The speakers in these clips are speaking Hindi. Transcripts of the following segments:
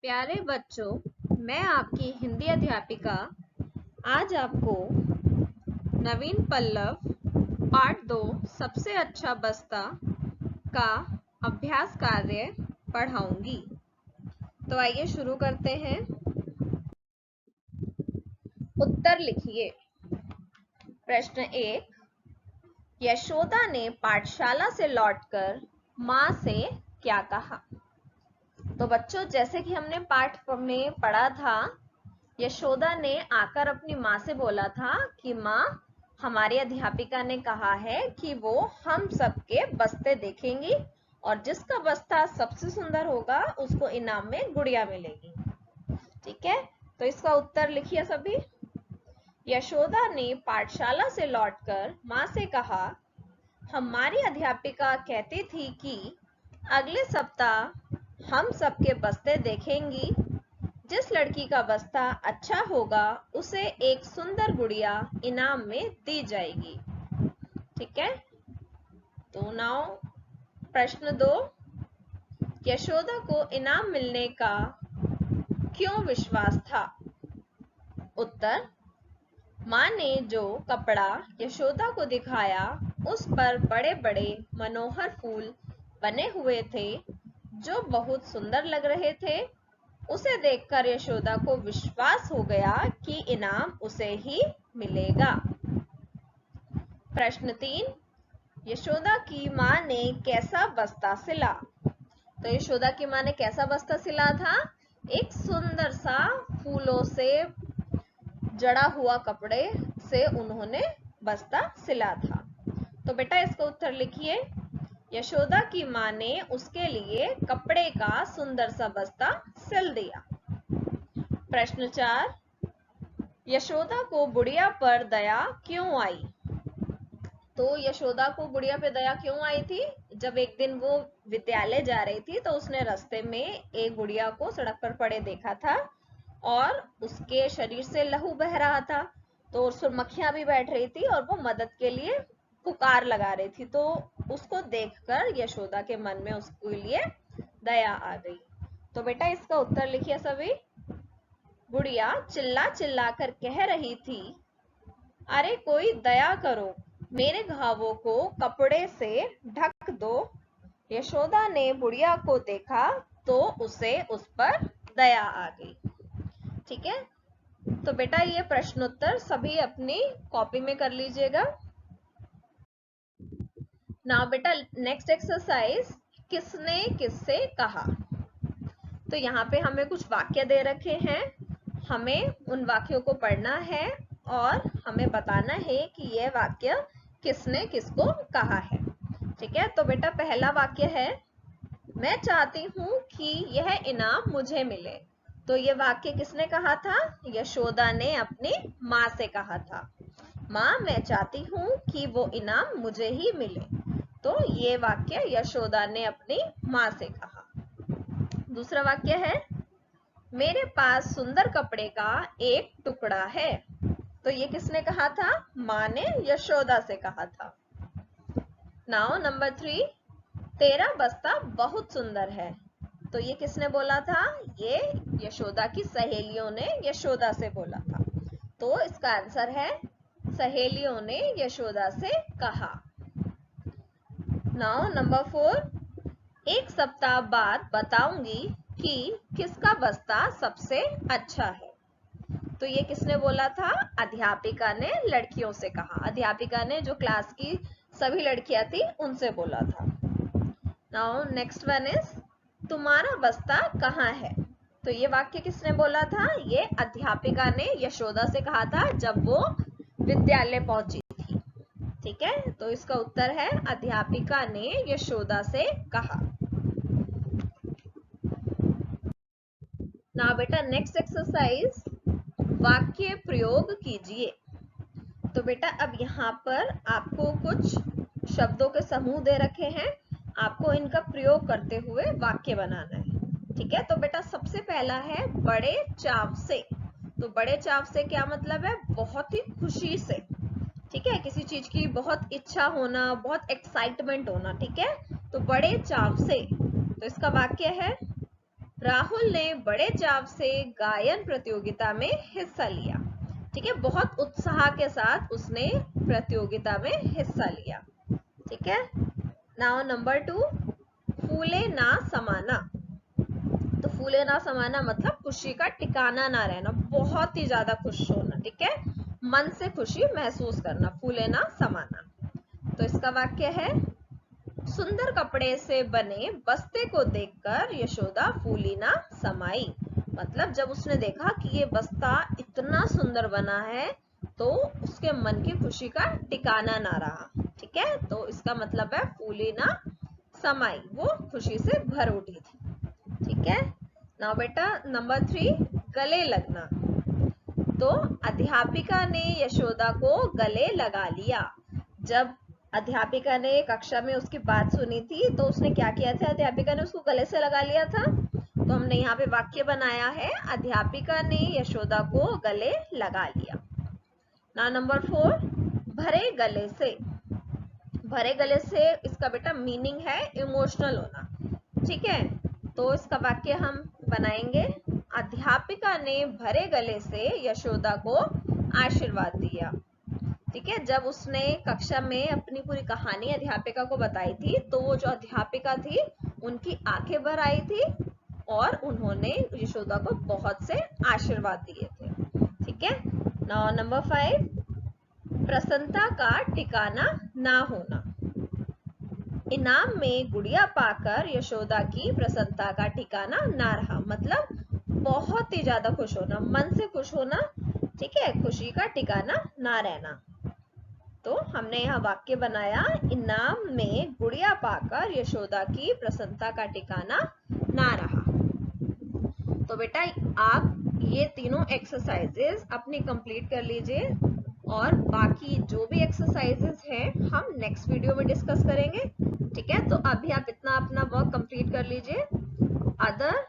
प्यारे बच्चों, मैं आपकी हिंदी अध्यापिका आज आपको नवीन पल्लव पाठ 2 सबसे अच्छा बस्ता का अभ्यास कार्य पढ़ाऊंगी। तो आइए शुरू करते हैं। उत्तर लिखिए। प्रश्न 1। यशोदा ने पाठशाला से लौटकर माँ से क्या कहा? तो बच्चों, जैसे कि हमने पाठ में पढ़ा था, यशोदा ने आकर अपनी माँ से बोला था कि माँ, हमारी अध्यापिका ने कहा है कि वो हम सबके बस्ते देखेंगी और जिसका बस्ता सबसे सुंदर होगा उसको इनाम में गुड़िया मिलेगी। ठीक है, तो इसका उत्तर लिखिए सभी। यशोदा ने पाठशाला से लौटकर माँ से कहा, हमारी अध्यापिका कहती थी कि अगले सप्ताह हम सबके बस्ते देखेंगी। जिस लड़की का बस्ता अच्छा होगा उसे एक सुंदर गुड़िया इनाम में दी जाएगी। ठीक है, तो नाउ प्रश्न 2। यशोदा को इनाम मिलने का क्यों विश्वास था? उत्तर, माँ ने जो कपड़ा यशोदा को दिखाया उस पर बड़े बड़े मनोहर फूल बने हुए थे जो बहुत सुंदर लग रहे थे। उसे देखकर यशोदा को विश्वास हो गया कि इनाम उसे ही मिलेगा। प्रश्न 3। यशोदा की माँ ने कैसा बस्ता सिला? तो यशोदा की माँ ने कैसा बस्ता सिला था? एक सुंदर सा फूलों से जड़ा हुआ कपड़े से उन्होंने बस्ता सिला था। तो बेटा इसका उत्तर लिखिए। यशोदा की माँ ने उसके लिए कपड़े का सुंदर सा बस्ता सिल दिया। प्रश्न 4। यशोदा को बुढ़िया पर दया क्यों आई? तो यशोदा को बुढ़िया पे दया क्यों आई थी? जब एक दिन वो विद्यालय जा रही थी तो उसने रास्ते में एक बुढ़िया को सड़क पर पड़े देखा था और उसके शरीर से लहू बह रहा था, तो उस पर मक्खियां भी बैठ रही थी और वो मदद के लिए पुकार लगा रही थी। तो उसको देखकर यशोदा के मन में उसके लिए दया आ गई। तो बेटा इसका उत्तर लिखिए सभी। बुढ़िया चिल्ला चिल्ला कर कह रही थी, अरे कोई दया करो, मेरे घावों को कपड़े से ढक दो। यशोदा ने बुढ़िया को देखा तो उसे उस पर दया आ गई। ठीक है, तो बेटा ये प्रश्नोत्तर सभी अपनी कॉपी में कर लीजिएगा। नाउ बेटा नेक्स्ट एक्सरसाइज, किसने किससे कहा? तो यहाँ पे हमें कुछ वाक्य दे रखे हैं, हमें उन वाक्यों को पढ़ना है और हमें बताना है कि यह वाक्य किसने किसको कहा है। ठीक है, तो बेटा पहला वाक्य है, मैं चाहती हूँ कि यह इनाम मुझे मिले। तो ये वाक्य किसने कहा था? यशोदा ने अपनी माँ से कहा था, माँ मैं चाहती हूँ कि वो इनाम मुझे ही मिले। तो ये वाक्य यशोदा ने अपनी माँ से कहा। दूसरा वाक्य है, मेरे पास सुंदर कपड़े का एक टुकड़ा है। तो ये किसने कहा था? माँ ने यशोदा से कहा था। नाउ नंबर 3, तेरा बस्ता बहुत सुंदर है। तो ये किसने बोला था? ये यशोदा की सहेलियों ने यशोदा से बोला था। तो इसका आंसर है, सहेलियों ने यशोदा से कहा। नाउ नंबर 4, एक सप्ताह बाद बताऊंगी कि किसका बस्ता सबसे अच्छा है। तो ये किसने बोला था? अध्यापिका ने लड़कियों से कहा। अध्यापिका ने जो क्लास की सभी लड़कियां थी उनसे बोला था। नाउ नेक्स्ट वन इज, तुम्हारा बस्ता कहाँ है? तो ये वाक्य किसने बोला था? ये अध्यापिका ने यशोदा से कहा था जब वो विद्यालय पहुंची थी। ठीक है, तो इसका उत्तर है, अध्यापिका ने यशोदा से कहा। नाउ बेटा नेक्स्ट एक्सरसाइज, वाक्य प्रयोग कीजिए। तो बेटा अब यहाँ पर आपको कुछ शब्दों के समूह दे रखे हैं, आपको इनका प्रयोग करते हुए वाक्य बनाना है। ठीक है, तो बेटा सबसे पहला है बड़े चाव से। तो बड़े चाव से क्या मतलब है? बहुत ही खुशी से। ठीक है, किसी चीज की बहुत इच्छा होना, बहुत एक्साइटमेंट होना। ठीक है, तो बड़े चाव से। तो इसका वाक्य है, राहुल ने बड़े चाव से गायन प्रतियोगिता में हिस्सा लिया। ठीक है, बहुत उत्साह के साथ उसने प्रतियोगिता में हिस्सा लिया। ठीक है, नाउ नंबर 2, फूले ना समाना। तो फूले ना समाना मतलब खुशी का ठिकाना ना रहना, बहुत ही ज्यादा खुश होना। ठीक है, मन से खुशी महसूस करना, फूले ना समाना। तो इसका वाक्य है, सुंदर कपड़े से बने बस्ते को देखकर यशोदा फूली ना समाई। मतलब जब उसने देखा कि ये बस्ता इतना सुंदर बना है तो उसके मन की खुशी का ठिकाना ना रहा। ठीक है, तो इसका मतलब है फूली ना समाई, वो खुशी से भर उठी थी। ठीक है, नाउ बेटा नंबर 3, गले लगना। तो अध्यापिका ने यशोदा को गले लगा लिया। जब अध्यापिका ने कक्षा में उसकी बात सुनी थी तो उसने क्या किया था, अध्यापिका ने उसको गले से लगा लिया था। तो हमने यहाँ पे वाक्य बनाया है, अध्यापिका ने यशोदा को गले लगा लिया। ना नंबर 4, भरे गले से। भरे गले से इसका बेटा मीनिंग है इमोशनल होना। ठीक है, तो इसका वाक्य हम बनाएंगे, अध्यापिका ने भरे गले से यशोदा को आशीर्वाद दिया। ठीक है, जब उसने कक्षा में अपनी पूरी कहानी अध्यापिका को बताई थी तो वो जो अध्यापिका थी उनकी आंखें भर आई थी और उन्होंने यशोदा को बहुत से आशीर्वाद दिए थे। ठीक है, नाउ नंबर 5, प्रसन्नता का ठिकाना ना होना। इनाम में गुड़िया पाकर यशोदा की प्रसन्नता का ठिकाना ना रहा। मतलब बहुत ही ज्यादा खुश होना, मन से खुश होना। ठीक है, खुशी का ठिकाना ना रहना। तो हमने यहाँ वाक्य बनाया, इनाम में गुड़िया पाकर यशोदा की प्रसन्नता का ठिकाना ना रहा। तो बेटा आप ये तीनों एक्सरसाइजेस अपनी कंप्लीट कर लीजिए और बाकी जो भी एक्सरसाइजेस हैं हम नेक्स्ट वीडियो में डिस्कस करेंगे। ठीक है, तो अभी आप इतना अपना वर्क कंप्लीट कर लीजिए। Other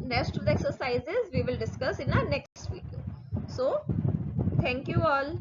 next of the exercises we will discuss in a next video. So thank you all.